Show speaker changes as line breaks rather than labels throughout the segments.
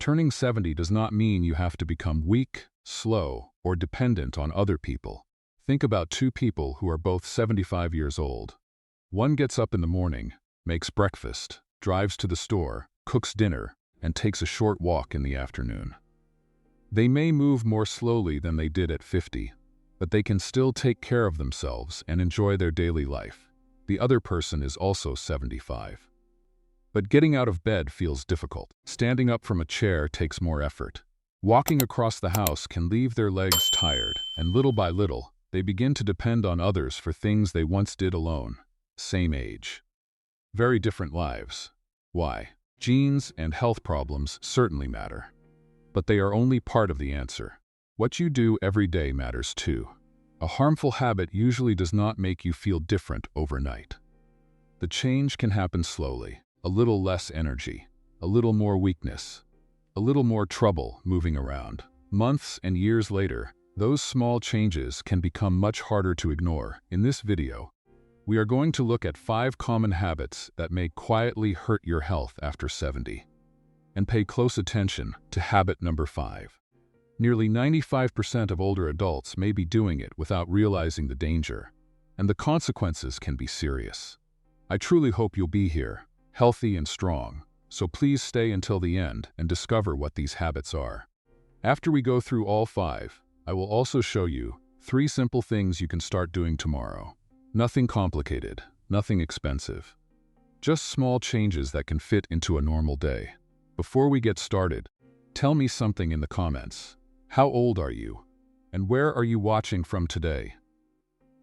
Turning 70 does not mean you have to become weak, slow, or dependent on other people. Think about two people who are both 75 years old. One gets up in the morning, makes breakfast, drives to the store, cooks dinner, and takes a short walk in the afternoon. They may move more slowly than they did at 50, but they can still take care of themselves and enjoy their daily life. The other person is also 75. But getting out of bed feels difficult. Standing up from a chair takes more effort. Walking across the house can leave their legs tired, and little by little, they begin to depend on others for things they once did alone. Same age. Very different lives. Why? Genes and health problems certainly matter. But they are only part of the answer. What you do every day matters too. A harmful habit usually does not make you feel different overnight. The change can happen slowly. A little less energy, a little more weakness, a little more trouble moving around. Months and years later, those small changes can become much harder to ignore. In this video, we are going to look at 5 common habits that may quietly hurt your health after 70. And pay close attention to habit number 5. Nearly 95% of older adults may be doing it without realizing the danger, and the consequences can be serious. I truly hope you'll be here, healthy and strong, so please stay until the end and discover what these habits are. After we go through all 5, I will also show you 3 simple things you can start doing tomorrow. Nothing complicated, nothing expensive. Just small changes that can fit into a normal day. Before we get started, tell me something in the comments. How old are you? And where are you watching from today?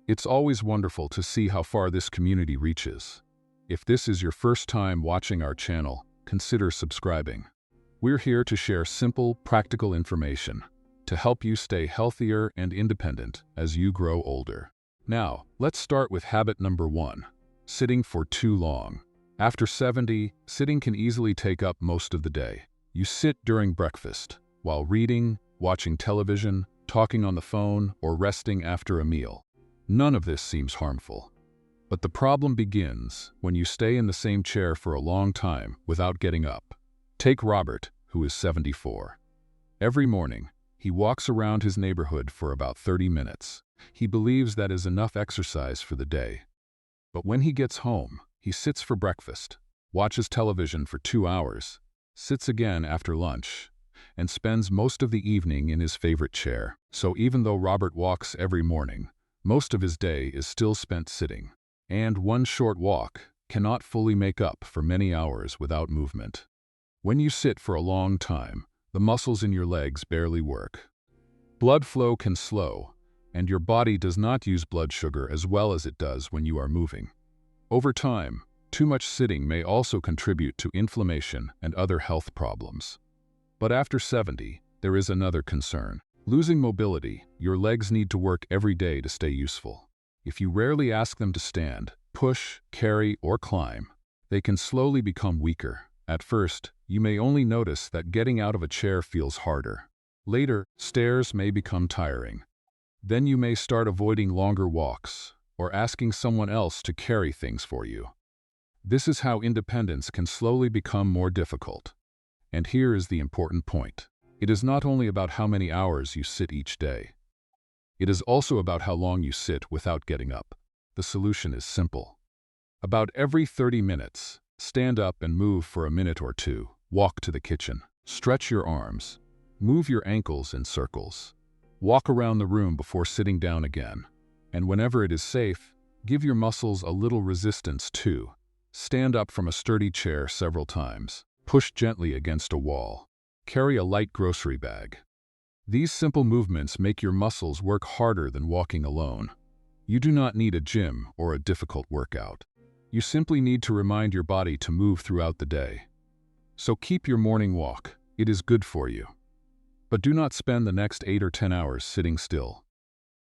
It's always wonderful to see how far this community reaches. If this is your first time watching our channel, consider subscribing. We're here to share simple, practical information to help you stay healthier and independent as you grow older. Now, let's start with habit number 1, sitting for too long. After 70, sitting can easily take up most of the day. You sit during breakfast, while reading, watching television, talking on the phone, or resting after a meal. None of this seems harmful. But the problem begins when you stay in the same chair for a long time without getting up. Take Robert, who is 74. Every morning, he walks around his neighborhood for about 30 minutes. He believes that is enough exercise for the day. But when he gets home, he sits for breakfast, watches television for 2 hours, sits again after lunch, and spends most of the evening in his favorite chair. So even though Robert walks every morning, most of his day is still spent sitting. And one short walk cannot fully make up for many hours without movement. When you sit for a long time, the muscles in your legs barely work. Blood flow can slow, and your body does not use blood sugar as well as it does when you are moving. Over time, too much sitting may also contribute to inflammation and other health problems. But after 70, there is another concern. Losing mobility. Your legs need to work every day to stay useful. If you rarely ask them to stand, push, carry, or climb, they can slowly become weaker. At first, you may only notice that getting out of a chair feels harder. Later, stairs may become tiring. Then you may start avoiding longer walks or asking someone else to carry things for you. This is how independence can slowly become more difficult. And here is the important point. It is not only about how many hours you sit each day. It is also about how long you sit without getting up. The solution is simple. About every 30 minutes, stand up and move for a minute or 2. Walk to the kitchen. Stretch your arms. Move your ankles in circles. Walk around the room before sitting down again. And whenever it is safe, give your muscles a little resistance too. Stand up from a sturdy chair several times. Push gently against a wall. Carry a light grocery bag. These simple movements make your muscles work harder than walking alone. You do not need a gym or a difficult workout. You simply need to remind your body to move throughout the day. So keep your morning walk. It is good for you. But do not spend the next 8 or 10 hours sitting still.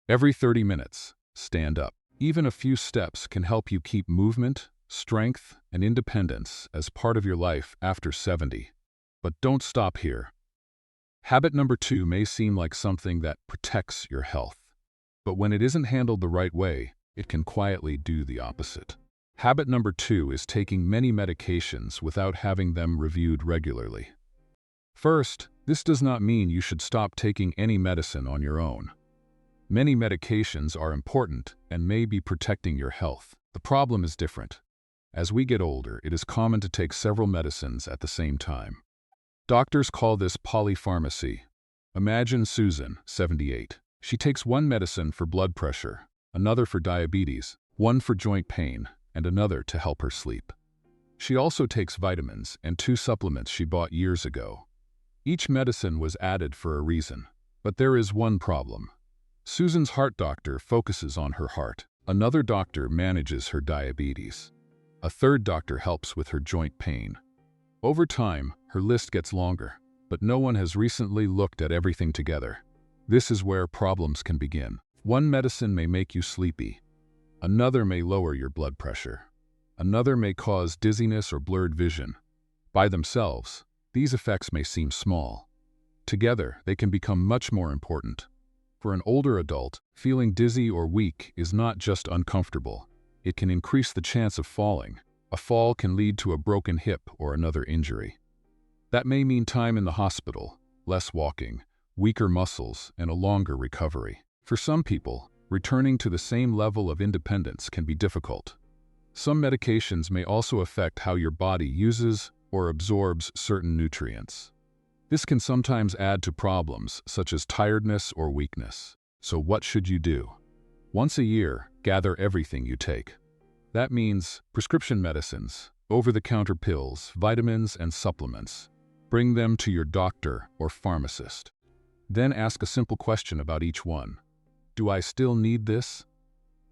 Every 30 minutes, stand up. Even a few steps can help you keep movement, strength, and independence as part of your life after 70. But don't stop here. Habit number 2 may seem like something that protects your health. But when it isn't handled the right way, it can quietly do the opposite. Habit number 2 is taking many medications without having them reviewed regularly. First, this does not mean you should stop taking any medicine on your own. Many medications are important and may be protecting your health. The problem is different. As we get older, it is common to take several medicines at the same time. Doctors call this polypharmacy. Imagine Susan, 78. She takes one medicine for blood pressure, another for diabetes, one for joint pain, and another to help her sleep. She also takes vitamins and 2 supplements she bought years ago. Each medicine was added for a reason, but there is one problem. Susan's heart doctor focuses on her heart. Another doctor manages her diabetes. A third doctor helps with her joint pain. Over time, her list gets longer, but no one has recently looked at everything together. This is where problems can begin. One medicine may make you sleepy. Another may lower your blood pressure. Another may cause dizziness or blurred vision. By themselves, these effects may seem small. Together, they can become much more important. For an older adult, feeling dizzy or weak is not just uncomfortable. It can increase the chance of falling. A fall can lead to a broken hip or another injury. That may mean time in the hospital, less walking, weaker muscles, and a longer recovery. For some people, returning to the same level of independence can be difficult. Some medications may also affect how your body uses or absorbs certain nutrients. This can sometimes add to problems such as tiredness or weakness. So what should you do? Once a year, gather everything you take. That means prescription medicines, over-the-counter pills, vitamins, and supplements. Bring them to your doctor or pharmacist. Then ask a simple question about each one. Do I still need this?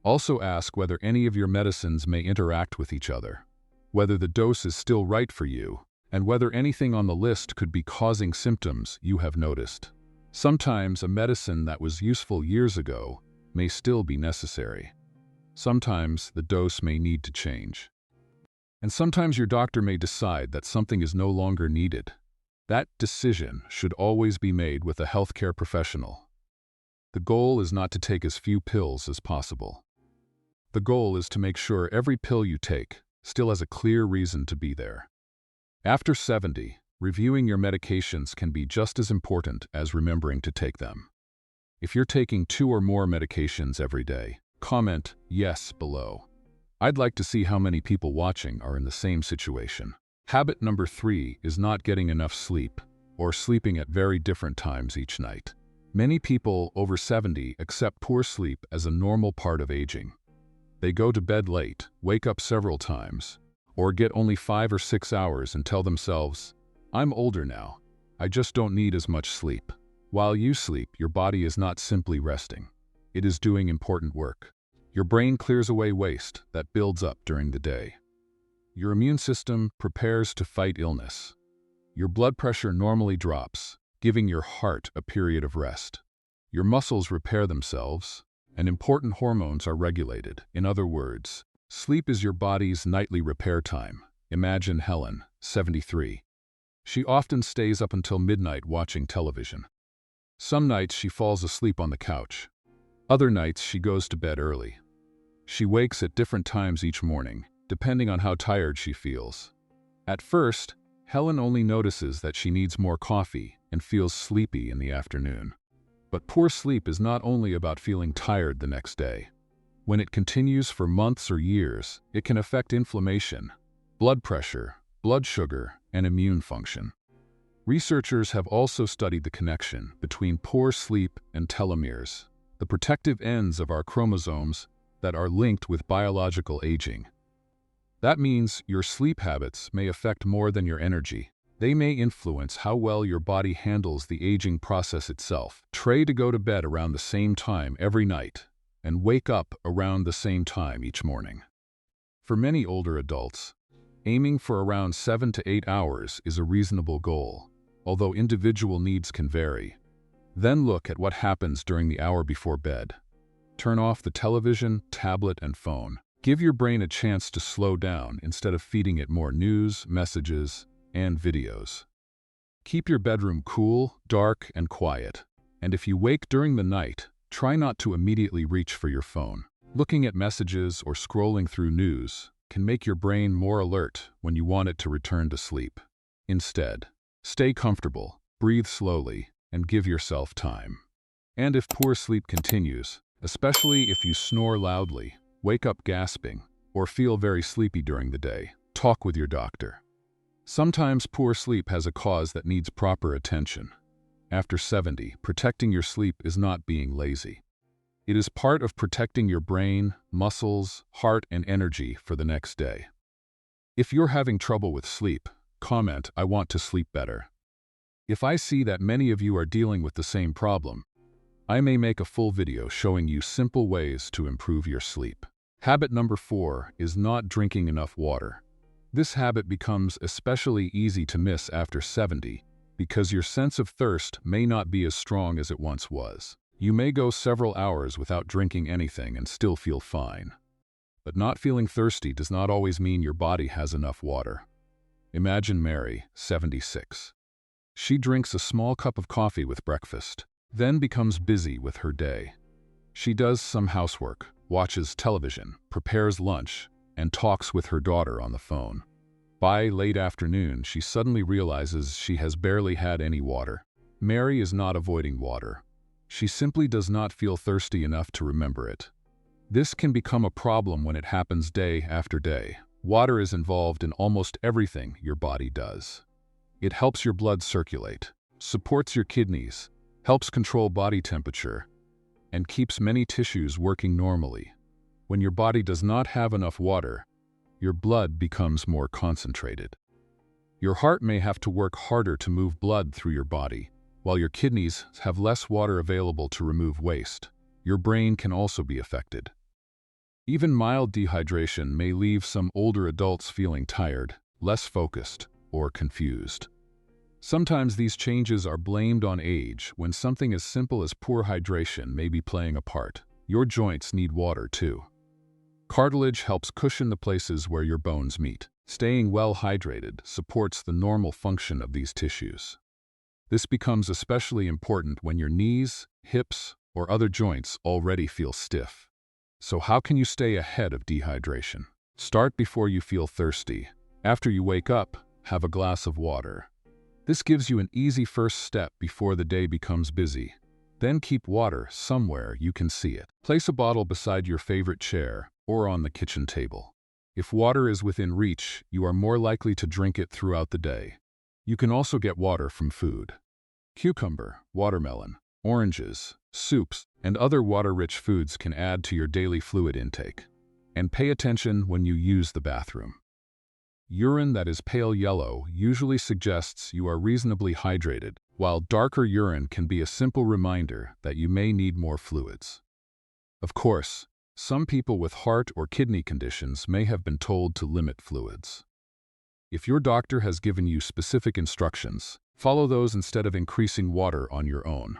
Also ask whether any of your medicines may interact with each other, whether the dose is still right for you, and whether anything on the list could be causing symptoms you have noticed. Sometimes a medicine that was useful years ago may still be necessary. Sometimes the dose may need to change. And sometimes your doctor may decide that something is no longer needed. That decision should always be made with a healthcare professional. The goal is not to take as few pills as possible. The goal is to make sure every pill you take still has a clear reason to be there. After 70, reviewing your medications can be just as important as remembering to take them. If you're taking 2 or more medications every day, comment yes below. I'd like to see how many people watching are in the same situation. Habit number 3 is not getting enough sleep or sleeping at very different times each night. Many people over 70 accept poor sleep as a normal part of aging. They go to bed late, wake up several times, or get only 5 or 6 hours and tell themselves, "I'm older now. I just don't need as much sleep." While you sleep, your body is not simply resting. It is doing important work. Your brain clears away waste that builds up during the day. Your immune system prepares to fight illness. Your blood pressure normally drops, giving your heart a period of rest. Your muscles repair themselves, and important hormones are regulated. In other words, sleep is your body's nightly repair time. Imagine Helen, 73. She often stays up until midnight watching television. Some nights she falls asleep on the couch. Other nights she goes to bed early. She wakes at different times each morning, depending on how tired she feels. At first, Helen only notices that she needs more coffee and feels sleepy in the afternoon. But poor sleep is not only about feeling tired the next day. When it continues for months or years, it can affect inflammation, blood pressure, blood sugar, and immune function. Researchers have also studied the connection between poor sleep and telomeres, the protective ends of our chromosomes that are linked with biological aging. That means your sleep habits may affect more than your energy. They may influence how well your body handles the aging process itself. Try to go to bed around the same time every night and wake up around the same time each morning. For many older adults, aiming for around 7 to 8 hours is a reasonable goal, although individual needs can vary. Then look at what happens during the hour before bed. Turn off the television, tablet, and phone. Give your brain a chance to slow down instead of feeding it more news, messages, and videos. Keep your bedroom cool, dark, and quiet. And if you wake during the night, try not to immediately reach for your phone. Looking at messages or scrolling through news can make your brain more alert when you want it to return to sleep. Instead, Stay comfortable, breathe slowly, and give yourself time. And if poor sleep continues, especially if you snore loudly, wake up gasping, or feel very sleepy during the day, talk with your doctor. Sometimes poor sleep has a cause that needs proper attention. After 70, protecting your sleep is not being lazy. It is part of protecting your brain, muscles, heart, and energy for the next day. If you're having trouble with sleep, comment, "I want to sleep better." If I see that many of you are dealing with the same problem, I may make a full video showing you simple ways to improve your sleep. Habit number 4 is not drinking enough water. This habit becomes especially easy to miss after 70 because your sense of thirst may not be as strong as it once was. You may go several hours without drinking anything and still feel fine. But not feeling thirsty does not always mean your body has enough water. Imagine Mary, 76. She drinks a small cup of coffee with breakfast, then becomes busy with her day. She does some housework, watches television, prepares lunch, and talks with her daughter on the phone. By late afternoon, she suddenly realizes she has barely had any water. Mary is not avoiding water. She simply does not feel thirsty enough to remember it. This can become a problem when it happens day after day. Water is involved in almost everything your body does. It helps your blood circulate, supports your kidneys, helps control body temperature, and keeps many tissues working normally. When your body does not have enough water, your blood becomes more concentrated. Your heart may have to work harder to move blood through your body, while your kidneys have less water available to remove waste. Your brain can also be affected. Even mild dehydration may leave some older adults feeling tired, less focused, or confused. Sometimes these changes are blamed on age when something as simple as poor hydration may be playing a part. Your joints need water too. Cartilage helps cushion the places where your bones meet. Staying well hydrated supports the normal function of these tissues. This becomes especially important when your knees, hips, or other joints already feel stiff. So how can you stay ahead of dehydration? Start before you feel thirsty. After you wake up, have a glass of water. This gives you an easy first step before the day becomes busy. Then keep water somewhere you can see it. Place a bottle beside your favorite chair or on the kitchen table. If water is within reach, you are more likely to drink it throughout the day. You can also get water from food. Cucumber, watermelon, oranges, soups, and other water-rich foods can add to your daily fluid intake. And pay attention when you use the bathroom. Urine that is pale yellow usually suggests you are reasonably hydrated, while darker urine can be a simple reminder that you may need more fluids. Of course, some people with heart or kidney conditions may have been told to limit fluids. If your doctor has given you specific instructions, follow those instead of increasing water on your own.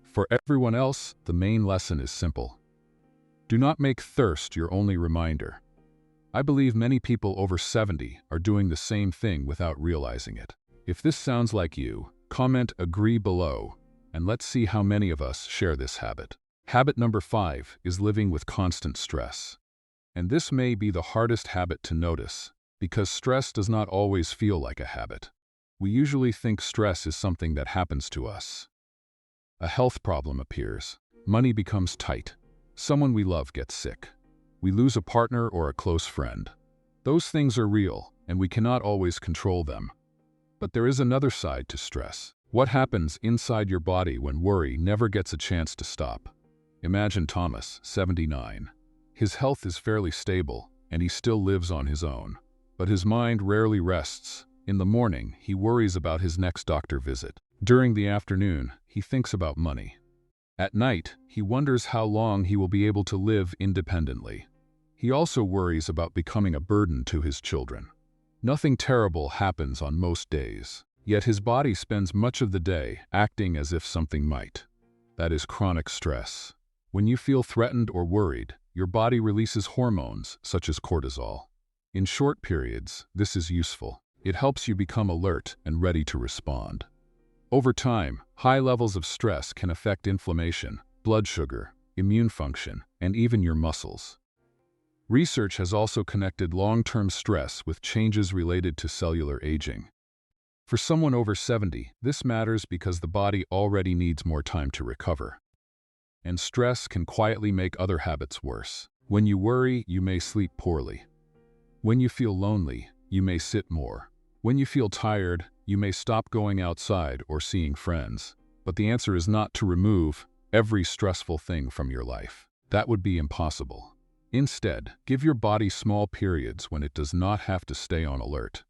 For everyone else, the main lesson is simple. Do not make thirst your only reminder. I believe many people over 70 are doing the same thing without realizing it. If this sounds like you, comment "agree" below, and let's see how many of us share this habit. Habit number 5 is living with constant stress. And this may be the hardest habit to notice, because stress does not always feel like a habit. We usually think stress is something that happens to us. A health problem appears, money becomes tight, someone we love gets sick, we lose a partner or a close friend. Those things are real, and we cannot always control them. But there is another side to stress. What happens inside your body when worry never gets a chance to stop? Imagine Thomas, 79. His health is fairly stable, and he still lives on his own. But his mind rarely rests. In the morning, he worries about his next doctor visit. During the afternoon, he thinks about money. At night, he wonders how long he will be able to live independently. He also worries about becoming a burden to his children. Nothing terrible happens on most days, yet his body spends much of the day acting as if something might. That is chronic stress. When you feel threatened or worried, your body releases hormones such as cortisol. In short periods, this is useful. It helps you become alert and ready to respond. Over time, high levels of stress can affect inflammation, blood sugar, immune function, and even your muscles. Research has also connected long-term stress with changes related to cellular aging. For someone over 70, this matters because the body already needs more time to recover. And stress can quietly make other habits worse. When you worry, you may sleep poorly. When you feel lonely, you may sit more. When you feel tired, you may stop going outside or seeing friends. But the answer is not to remove every stressful thing from your life. That would be impossible. Instead, give your body small periods when it does not have to stay on alert.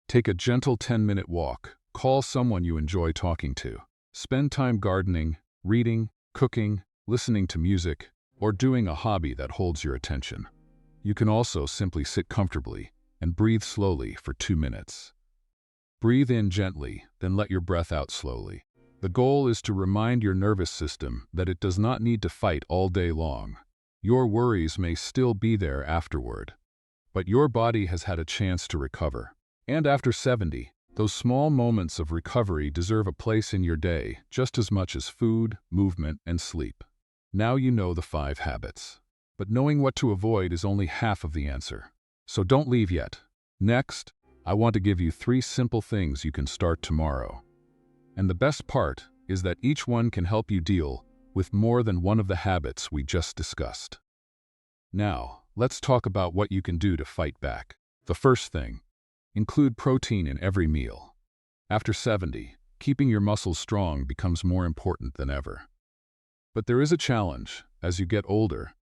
Take a gentle 10-minute walk. Call someone you enjoy talking to. Spend time gardening, reading, cooking, listening to music, or doing a hobby that holds your attention. You can also simply sit comfortably and breathe slowly for 2 minutes. Breathe in gently, then let your breath out slowly. The goal is to remind your nervous system that it does not need to fight all day long. Your worries may still be there afterward, but your body has had a chance to recover. And after 70, those small moments of recovery deserve a place in your day just as much as food, movement, and sleep. Now you know the 5 habits. But knowing what to avoid is only half of the answer. So don't leave yet. Next, I want to give you 3 simple things you can start tomorrow. And the best part is that each one can help you deal with more than one of the habits we just discussed. Now, let's talk about what you can do to fight back. The first thing, include protein in every meal. After 70, keeping your muscles strong becomes more important than ever. But there is a challenge. As you get older,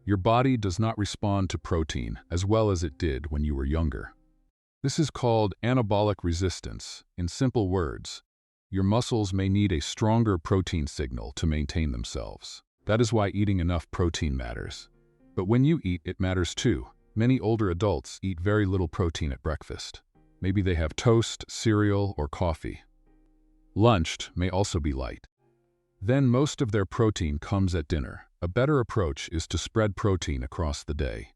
your body does not respond to protein as well as it did when you were younger. This is called anabolic resistance. In simple words, your muscles may need a stronger protein signal to maintain themselves. That is why eating enough protein matters. But when you eat, it matters too. Many older adults eat very little protein at breakfast. Maybe they have toast, cereal, or coffee. Lunch may also be light. Then most of their protein comes at dinner. A better approach is to spread protein across the day.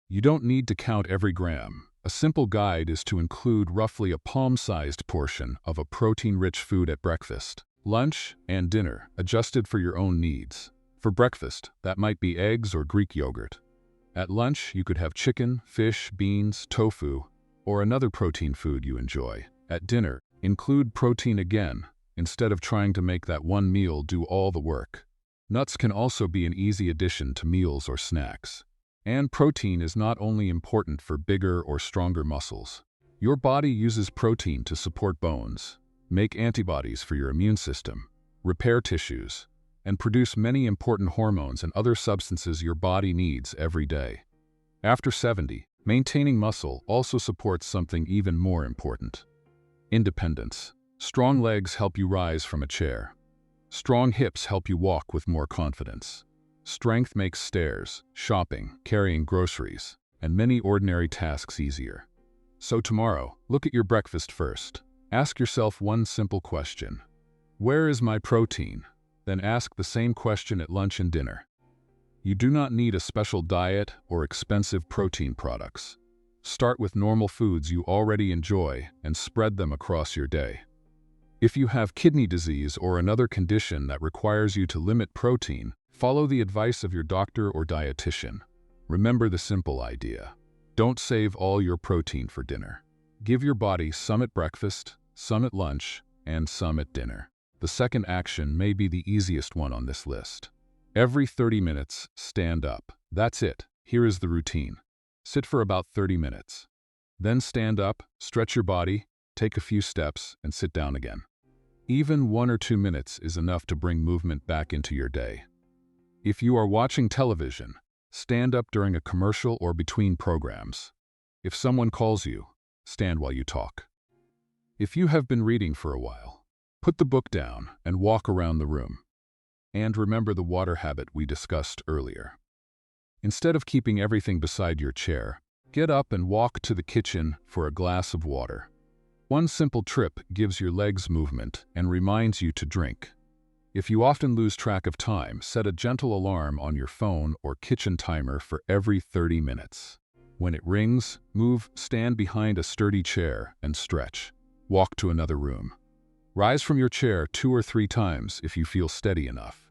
You don't need to count every gram. A simple guide is to include roughly a palm-sized portion of a protein-rich food at breakfast, lunch, and dinner, adjusted for your own needs. For breakfast, that might be eggs or Greek yogurt. At lunch, you could have chicken, fish, beans, tofu, or another protein food you enjoy. At dinner, include protein again, instead of trying to make that one meal do all the work. Nuts can also be an easy addition to meals or snacks. And protein is not only important for bigger or stronger muscles. Your body uses protein to support bones, make antibodies for your immune system, repair tissues, and produce many important hormones and other substances your body needs every day. After 70, maintaining muscle also supports something even more important: independence. Strong legs help you rise from a chair. Strong hips help you walk with more confidence. Strength makes stairs, shopping, carrying groceries, and many ordinary tasks easier. So tomorrow, look at your breakfast first. Ask yourself one simple question: where is my protein? Then ask the same question at lunch and dinner. You do not need a special diet or expensive protein products. Start with normal foods you already enjoy and spread them across your day. If you have kidney disease or another condition that requires you to limit protein, follow the advice of your doctor or dietitian. Remember the simple idea: don't save all your protein for dinner. Give your body some at breakfast, some at lunch, and some at dinner. The second action may be the easiest one on this list. Every 30 minutes, stand up. That's it. Here is the routine. Sit for about 30 minutes. Then stand up, stretch your body, take a few steps, and sit down again. Even 1 or 2 minutes is enough to bring movement back into your day. If you are watching television, stand up during a commercial or between programs. If someone calls you, stand while you talk. If you have been reading for a while, put the book down and walk around the room. And remember the water habit we discussed earlier. Instead of keeping everything beside your chair, get up and walk to the kitchen for a glass of water. One simple trip gives your legs movement and reminds you to drink. If you often lose track of time, set a gentle alarm on your phone or kitchen timer for every 30 minutes. When it rings, move, stand behind a sturdy chair and stretch. Walk to another room. Rise from your chair 2 or 3 times if you feel steady enough.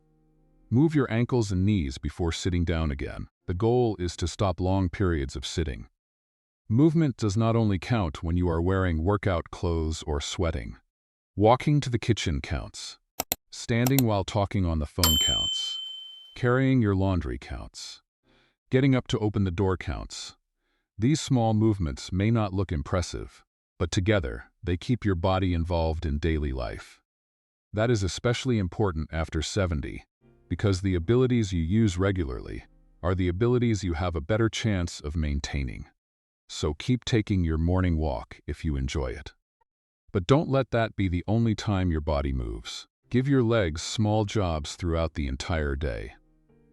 Move your ankles and knees before sitting down again. The goal is to stop long periods of sitting. Movement does not only count when you are wearing workout clothes or sweating. Walking to the kitchen counts. Standing while talking on the phone counts. Carrying your laundry counts. Getting up to open the door counts. These small movements may not look impressive, but together, they keep your body involved in daily life. That is especially important after 70, because the abilities you use regularly are the abilities you have a better chance of maintaining. So keep taking your morning walk if you enjoy it. But don't let that be the only time your body moves. Give your legs small jobs throughout the entire day.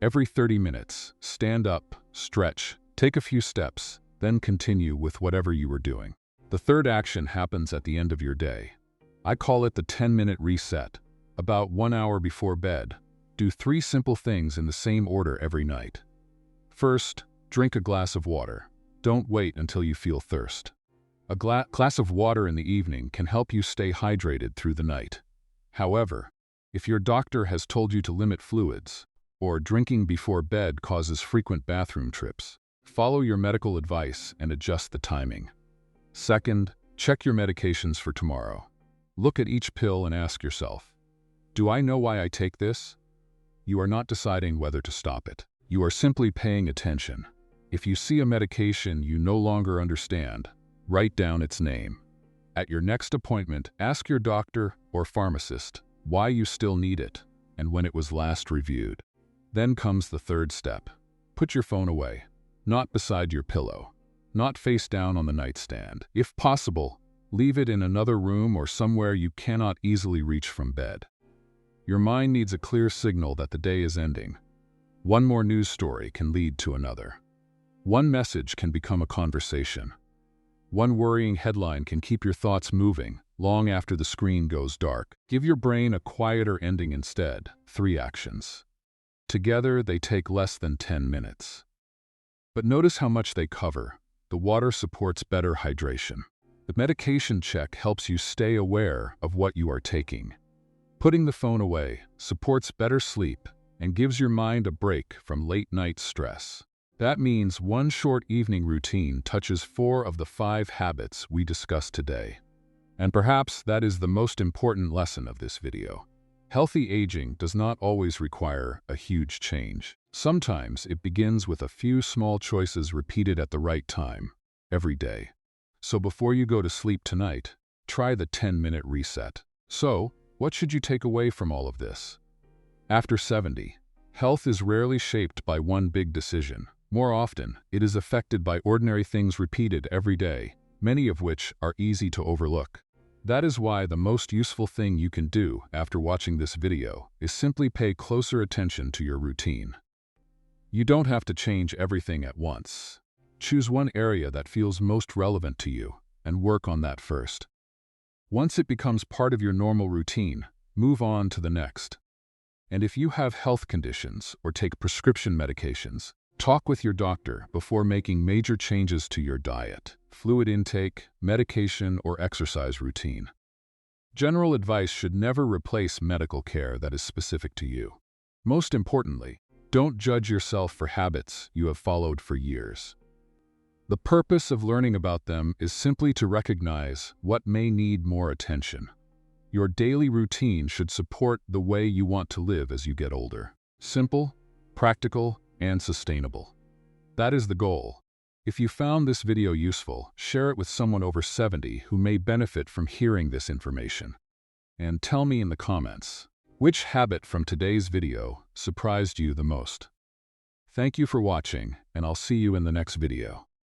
Every 30 minutes, stand up, stretch, take a few steps, then continue with whatever you were doing. The third action happens at the end of your day. I call it the 10-minute reset. About 1 hour before bed, do 3 simple things in the same order every night. First, drink a glass of water. Don't wait until you feel thirst. A glass of water in the evening can help you stay hydrated through the night. However, if your doctor has told you to limit fluids, or drinking before bed causes frequent bathroom trips, follow your medical advice and adjust the timing. Second, check your medications for tomorrow. Look at each pill and ask yourself, do I know why I take this? You are not deciding whether to stop it. You are simply paying attention. If you see a medication you no longer understand, write down its name. At your next appointment, ask your doctor or pharmacist why you still need it and when it was last reviewed. Then comes the third step. Put your phone away, not beside your pillow, not face down on the nightstand. If possible, leave it in another room or somewhere you cannot easily reach from bed. Your mind needs a clear signal that the day is ending. One more news story can lead to another. One message can become a conversation. One worrying headline can keep your thoughts moving long after the screen goes dark. Give your brain a quieter ending instead. 3 actions. Together, they take less than 10 minutes. But notice how much they cover. The water supports better hydration. The medication check helps you stay aware of what you are taking. Putting the phone away supports better sleep and gives your mind a break from late-night stress. That means one short evening routine touches 4 of the 5 habits we discussed today. And perhaps that is the most important lesson of this video. Healthy aging does not always require a huge change. Sometimes it begins with a few small choices repeated at the right time, every day. So before you go to sleep tonight, try the 10-minute reset. So, what should you take away from all of this? After 70, health is rarely shaped by one big decision. More often, it is affected by ordinary things repeated every day, many of which are easy to overlook. That is why the most useful thing you can do after watching this video is simply pay closer attention to your routine. You don't have to change everything at once. Choose one area that feels most relevant to you and work on that first. Once it becomes part of your normal routine, move on to the next. And if you have health conditions or take prescription medications, talk with your doctor before making major changes to your diet, fluid intake, medication, or exercise routine. General advice should never replace medical care that is specific to you. Most importantly, don't judge yourself for habits you have followed for years. The purpose of learning about them is simply to recognize what may need more attention. Your daily routine should support the way you want to live as you get older. Simple, practical, and sustainable. That is the goal. If you found this video useful, share it with someone over 70 who may benefit from hearing this information. And tell me in the comments, which habit from today's video surprised you the most? Thank you for watching, and I'll see you in the next video.